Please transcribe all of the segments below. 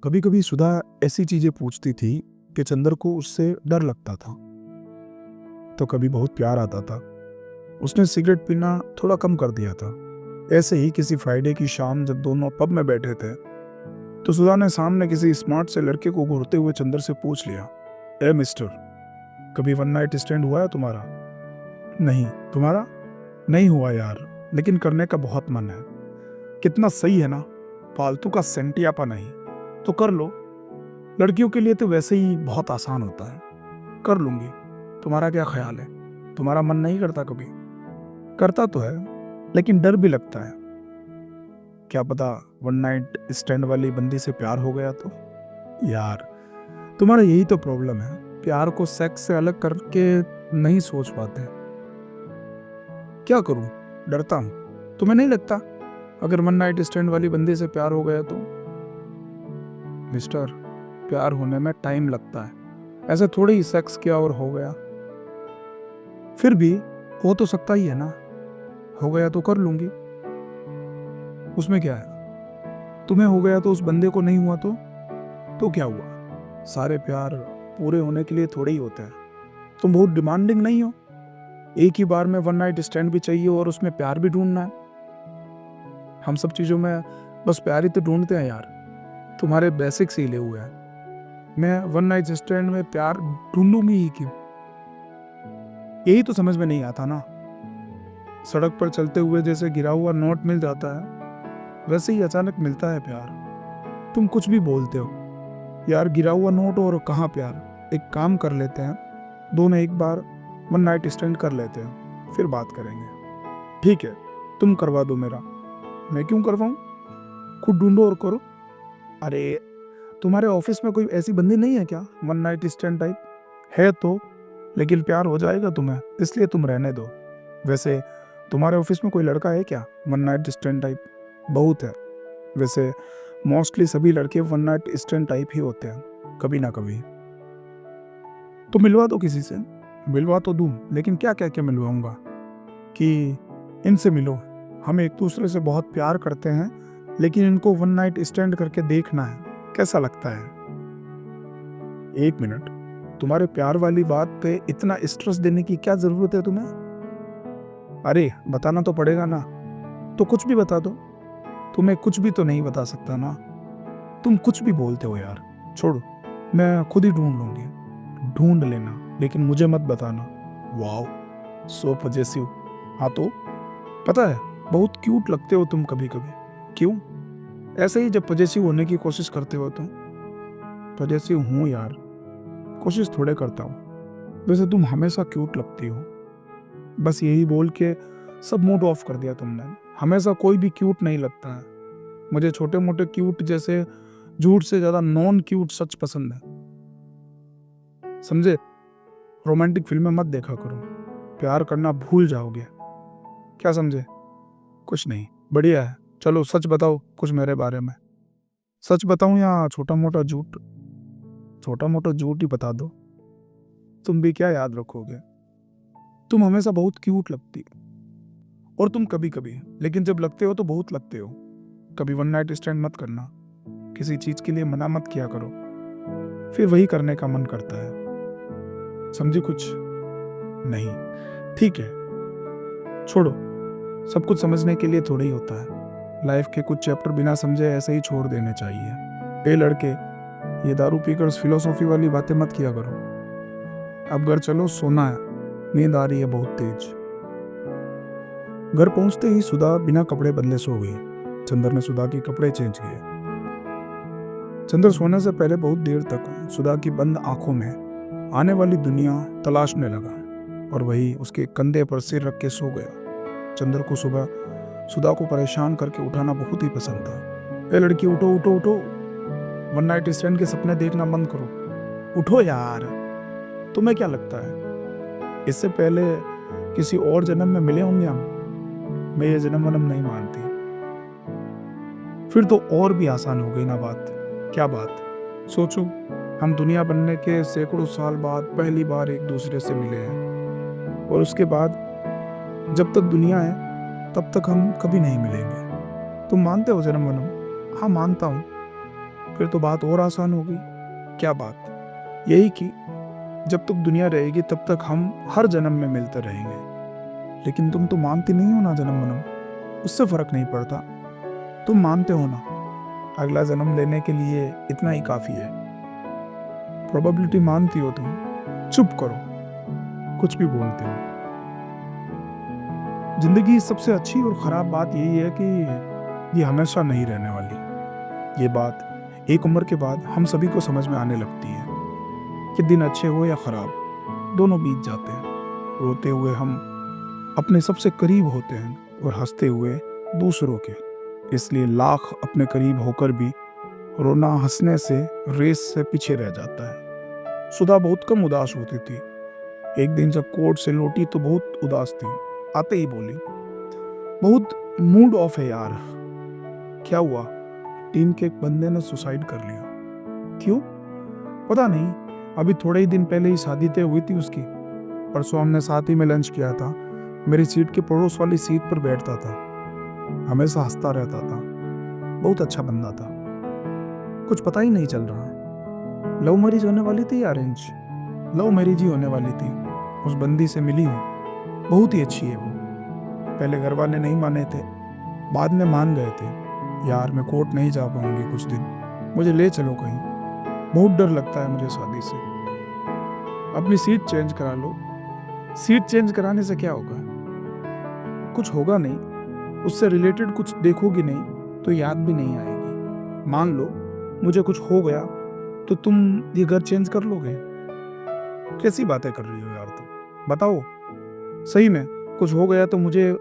कभी कभी सुधा ऐसी चीजें पूछती थी कि चंदर को उससे डर लगता था, तो कभी बहुत प्यार आता था। उसने सिगरेट पीना थोड़ा कम कर दिया था। ऐसे ही किसी फ्राइडे की शाम जब दोनों पब में बैठे थे, तो सुधा ने सामने किसी स्मार्ट से लड़के को घूरते हुए चंदर से पूछ लिया, ए मिस्टर, कभी वन नाइट स्टैंड हुआ है तुम्हारा? नहीं। तुम्हारा? नहीं हुआ यार, लेकिन करने का बहुत मन है। कितना सही है ना, फालतू का सेंटियापा नहीं तो कर लो। लड़कियों के लिए तो वैसे ही बहुत आसान होता है। कर लूंगी। तुम्हारा क्या ख्याल है? तुम्हारा मन नहीं करता कभी? करता तो है, लेकिन डर भी लगता है। क्या पता वन नाइट स्टैंड वाली बंदी से प्यार हो गया तो। यार, तुम्हारा यही तो प्रॉब्लम है, प्यार को सेक्स से अलग करके नहीं सोच पाते। क्या करूं, डरता हूं। तुम्हें नहीं लगता अगर वन नाइट स्टैंड वाली बंदी से प्यार हो गया तो? मिस्टर, प्यार होने में टाइम लगता है, ऐसे थोड़ी ही सेक्स किया और हो गया। फिर भी हो तो सकता ही है ना। हो गया तो कर लूंगी, उसमें क्या है? तुम्हें हो गया तो उस बंदे को नहीं हुआ तो क्या हुआ? सारे प्यार पूरे होने के लिए थोड़े ही होते हैं। तुम बहुत डिमांडिंग नहीं हो? एक ही बार में वन नाइट स्टैंड भी चाहिए और उसमें प्यार भी ढूंढना है। हम सब चीजों में बस प्यार ही तो ढूंढते हैं यार। तुम्हारे बेसिक्स ही ले हुए हैं। मैं वन नाइट स्टैंड में प्यार ढूंढूंगी ही क्यों? यही तो समझ में नहीं आता ना। सड़क पर चलते हुए जैसे गिरा हुआ नोट मिल जाता है, वैसे ही अचानक मिलता है प्यार। तुम कुछ भी बोलते हो यार, गिरा हुआ नोट और कहाँ प्यार। एक काम कर लेते हैं, दोनों एक बार वन नाइट स्टैंड कर लेते हैं, फिर बात करेंगे। ठीक है, तुम करवा दो मेरा। मैं क्यों करवाऊं? खुद ढूंढो और करो। अरे, तुम्हारे ऑफिस में कोई ऐसी बंदी नहीं है क्या वन नाइट स्टैंड टाइप? है तो, लेकिन प्यार हो जाएगा तुम्हें, इसलिए तुम रहने दो। वैसे तुम्हारे ऑफिस में कोई लड़का है क्या वन नाइट स्टैंड टाइप? बहुत है। वैसे मोस्टली सभी लड़के वन नाइट स्टैंड टाइप ही होते हैं, कभी ना कभी। तो मिलवा दो किसी से। मिलवा तो दूं, लेकिन क्या कह के मिलवाऊंगा कि इनसे मिलो, हम एक दूसरे से बहुत प्यार करते हैं, लेकिन इनको वन नाइट स्टैंड करके देखना है, कैसा लगता है। एक मिनट, तुम्हारे प्यार वाली बात पे इतना स्ट्रेस देने की क्या जरूरत है तुम्हें? अरे, बताना तो पड़ेगा ना, तो कुछ भी बता दो। तुम्हें कुछ भी तो नहीं बता सकता ना। तुम कुछ भी बोलते हो यार। छोड़ो, मैं खुद ही ढूंढ लूंगी। ढूंढ लेना, लेकिन मुझे मत बताना। वाओ, सो पजेसिव। हाँ तो, पता है, बहुत क्यूट लगते हो तुम कभी कभी। क्यों? ऐसे ही जब पजेसिव होने की कोशिश करते हो तुम। पजेसिव हूँ यार, कोशिश थोड़े करता हूँ। वैसे तुम हमेशा क्यूट लगती हो। बस यही बोल के सब मूड ऑफ कर दिया तुमने। हमेशा कोई भी क्यूट नहीं लगता है। मुझे छोटे मोटे क्यूट जैसे झूठ से ज्यादा नॉन क्यूट सच पसंद है, समझे? रोमांटिक फिल्में मत देखा करो, प्यार करना भूल जाओगे। क्या समझे? कुछ नहीं, बढ़िया है। चलो सच बताओ कुछ मेरे बारे में। सच बताऊं या छोटा मोटा झूठ? छोटा मोटा झूठ ही बता दो। तुम भी क्या याद रखोगे? तुम हमेशा बहुत क्यूट लगती हो, और तुम कभी कभी, लेकिन जब लगते हो तो बहुत लगते हो। कभी वन नाइट स्टैंड मत करना। किसी चीज के लिए मना मत किया करो, फिर वही करने का मन करता है। समझी कुछ? नहीं। ठीक है, छोड़ो। सब कुछ समझने के लिए थोड़ा ही होता है। लाइफ के कुछ चैप्टर बिना समझे ऐसे ही छोड़ देने चाहिए। ए लड़के, ये दारू पीकर फिलोसॉफी वाली बातें मत किया करो। अब घर चलो, सोना है, नींद आ रही है बहुत तेज। घर पहुंचते ही सुधा बिना कपड़े बदले सो गई। चंदर ने सुधा के कपड़े चेंज किए। चंदर सोने से पहले बहुत देर तक सुधा की बंद आंखों में आने वाली दुनिया तलाशने लगा, और वही उसके कंधे पर सिर रख के सो गया। चंदर को सुबह सुधा को परेशान करके उठाना बहुत ही पसंद था। ए लड़की, उठो उठो उठो, वन नाइट स्टैंड के सपने देखना बंद करो। उठो यार। तुम्हें क्या लगता है इससे पहले किसी और जन्म में मिले होंगे हम? मैं ये जन्म वन्म नहीं मानती। फिर तो और भी आसान हो गई ना बात। क्या बात? सोचो, हम दुनिया बनने के सैकड़ों साल बाद पहली बार एक दूसरे से मिले हैं, और उसके बाद जब तक दुनिया है तब तक हम कभी नहीं मिलेंगे। तुम मानते हो जन्म वन्म? हाँ, मानता हूँ। फिर तो बात और आसान होगी। क्या बात? यही कि जब तक दुनिया रहेगी तब तक हम हर जन्म में मिलते रहेंगे। लेकिन तुम तो मानती नहीं हो ना जन्म वन्म, उससे फर्क नहीं पड़ता। तुम मानते हो ना अगला जन्म लेने के लिए इतना ही काफी है। प्रोबेबिलिटी मानती हो तुम। चुप करो, कुछ भी बोलते हो। जिंदगी की सबसे अच्छी और खराब बात यही है कि ये हमेशा नहीं रहने वाली। ये बात एक उम्र के बाद हम सभी को समझ में आने लगती है कि दिन अच्छे हो या खराब, दोनों बीत जाते हैं। रोते हुए हम अपने सबसे करीब होते हैं और हंसते हुए दूसरों के। इसलिए लाख अपने करीब होकर भी रोना हंसने से रेस से पीछे रह जाता है। सुधा बहुत कम उदास होती थी। एक दिन जब कोर्ट से लौटी तो बहुत उदास थी। आते ही बोली, बहुत मूड ऑफ है यार। क्या हुआ? टीम के एक बंदे ने सुसाइड कर लिया। क्यों? पता नहीं, अभी थोड़े ही दिन पहले ही शादी तय हुई थी उसकी। परसों हमने साथ ही में लंच किया था। मेरी सीट के पड़ोस वाली सीट पर बैठता था, हमेशा हंसता रहता था, बहुत अच्छा बंदा था। कुछ पता ही नहीं चल रहा लव मैरिज होने वाली थी या अरेंज। लव मैरिज ही होने वाली थी। उस बंदी से मिली हूँ, बहुत ही अच्छी है वो। पहले घर वाले नहीं माने थे, बाद में मान गए थे। यार मैं कोर्ट नहीं जा पाऊंगी कुछ दिन, मुझे ले चलो कहीं, बहुत डर लगता है मुझे शादी से। अपनी सीट चेंज करा लो। सीट चेंज कराने से क्या होगा? कुछ होगा नहीं, उससे रिलेटेड कुछ देखोगी नहीं तो याद भी नहीं आएगी। मान लो मुझे कुछ हो गया तो तुम ये घर चेंज कर लोगे? कैसी बातें कर रही हो यार तुम, बताओ। सही में कुछ हो गया तो मुझे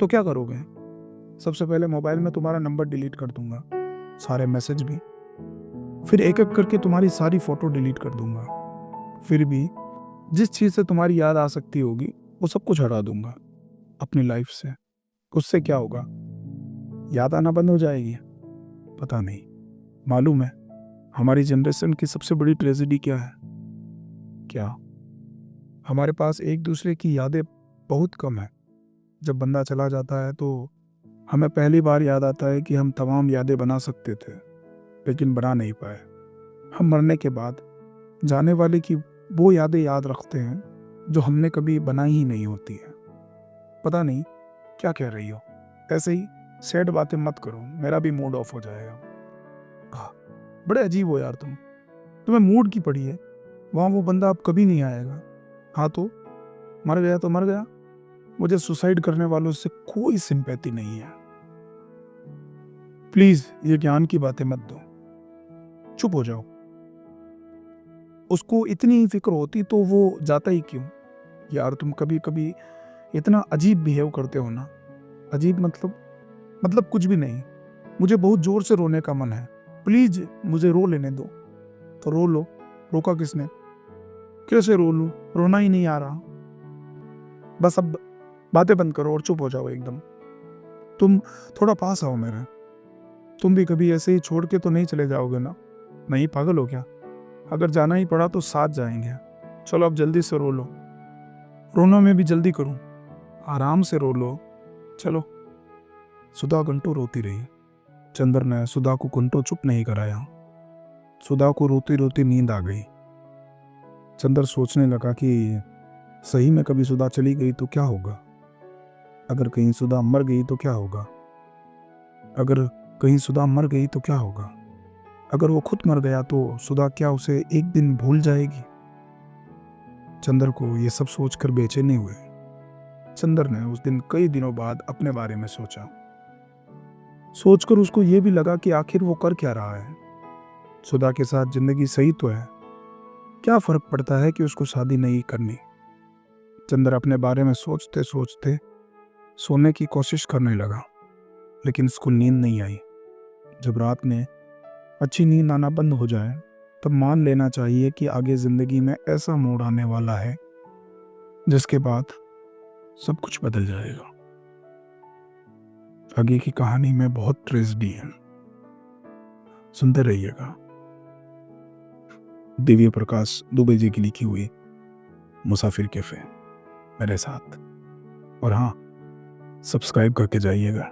तो क्या करोगे? सबसे पहले मोबाइल में तुम्हारा नंबर डिलीट कर दूंगा, सारे मैसेज भी। फिर एक एक करके तुम्हारी सारी फोटो डिलीट कर दूंगा। फिर भी जिस चीज से तुम्हारी याद आ सकती होगी वो सब कुछ हटा दूंगा अपनी लाइफ से। उससे क्या होगा? याद आना बंद हो जाएगी? पता नहीं। मालूम है हमारी जनरेशन की सबसे बड़ी ट्रेजेडी क्या है? क्या? हमारे पास एक दूसरे की यादें बहुत कम है। जब बंदा चला जाता है तो हमें पहली बार याद आता है कि हम तमाम यादें बना सकते थे, लेकिन बना नहीं पाए। हम मरने के बाद जाने वाले की वो यादें याद रखते हैं जो हमने कभी बनाई ही नहीं होती है। पता नहीं क्या कह रही हो। ऐसे ही सैड बातें मत करो, मेरा भी मूड ऑफ हो जाएगा। बड़े अजीब हो यार तुम। तुम्हें मूड की पड़ी है, वहाँ वो बंदा अब कभी नहीं आएगा। हाँ तो मर गया तो मर गया। मुझे सुसाइड करने वालों से कोई सिंपैथी नहीं है। प्लीज ये ज्ञान की बातें मत दो, चुप हो जाओ। उसको इतनी फिक्र होती तो वो जाता ही क्यों? यार तुम कभी कभी इतना अजीब बिहेव करते हो ना। अजीब मतलब कुछ भी नहीं। मुझे बहुत जोर से रोने का मन है, प्लीज मुझे रो लेने दो। तो रो लो। रोका किसने? कैसे रो लूं? रोना ही नहीं आ रहा। बस अब बातें बंद करो और चुप हो जाओ एकदम। तुम थोड़ा पास आओ मेरे। तुम भी कभी ऐसे ही छोड़ के तो नहीं चले जाओगे ना? नहीं, पागल हो क्या? अगर जाना ही पड़ा तो साथ जाएंगे। चलो अब जल्दी से रो लो। रोना मैं भी जल्दी करूं? आराम से रो लो, चलो। सुधा घंटों रोती रही। चंदर ने सुधा को घंटों चुप नहीं कराया। सुधा को रोती रोती नींद आ गई। चंदर सोचने लगा कि सही में कभी सुधा चली गई तो क्या होगा? अगर कहीं सुधा मर गई तो क्या होगा? अगर कहीं सुधा मर गई तो क्या होगा? अगर वो खुद मर गया तो सुधा क्या उसे एक दिन भूल जाएगी? चंदर को ये सब सोचकर बेचैनी हुई। चंदर ने उस दिन कई दिनों बाद अपने बारे में सोचा। सोचकर उसको ये भी लगा कि आखिर वो कर क्या रहा है। सुधा के साथ जिंदगी सही तो है, क्या फर्क पड़ता है कि उसको शादी नहीं करनी। चंदर अपने बारे में सोचते सोचते सोने की कोशिश करने लगा, लेकिन उसको नींद नहीं आई। जब रात में अच्छी नींद आना बंद हो जाए तब मान लेना चाहिए कि आगे जिंदगी में ऐसा मोड़ आने वाला है जिसके बाद सब कुछ बदल जाएगा। आगे की कहानी में बहुत ट्रेजेडी है, सुनते रहिएगा। दिव्य प्रकाश दुबे जी की लिखी हुई मुसाफिर कैफे मेरे साथ। और हाँ, सब्सक्राइब करके जाइएगा।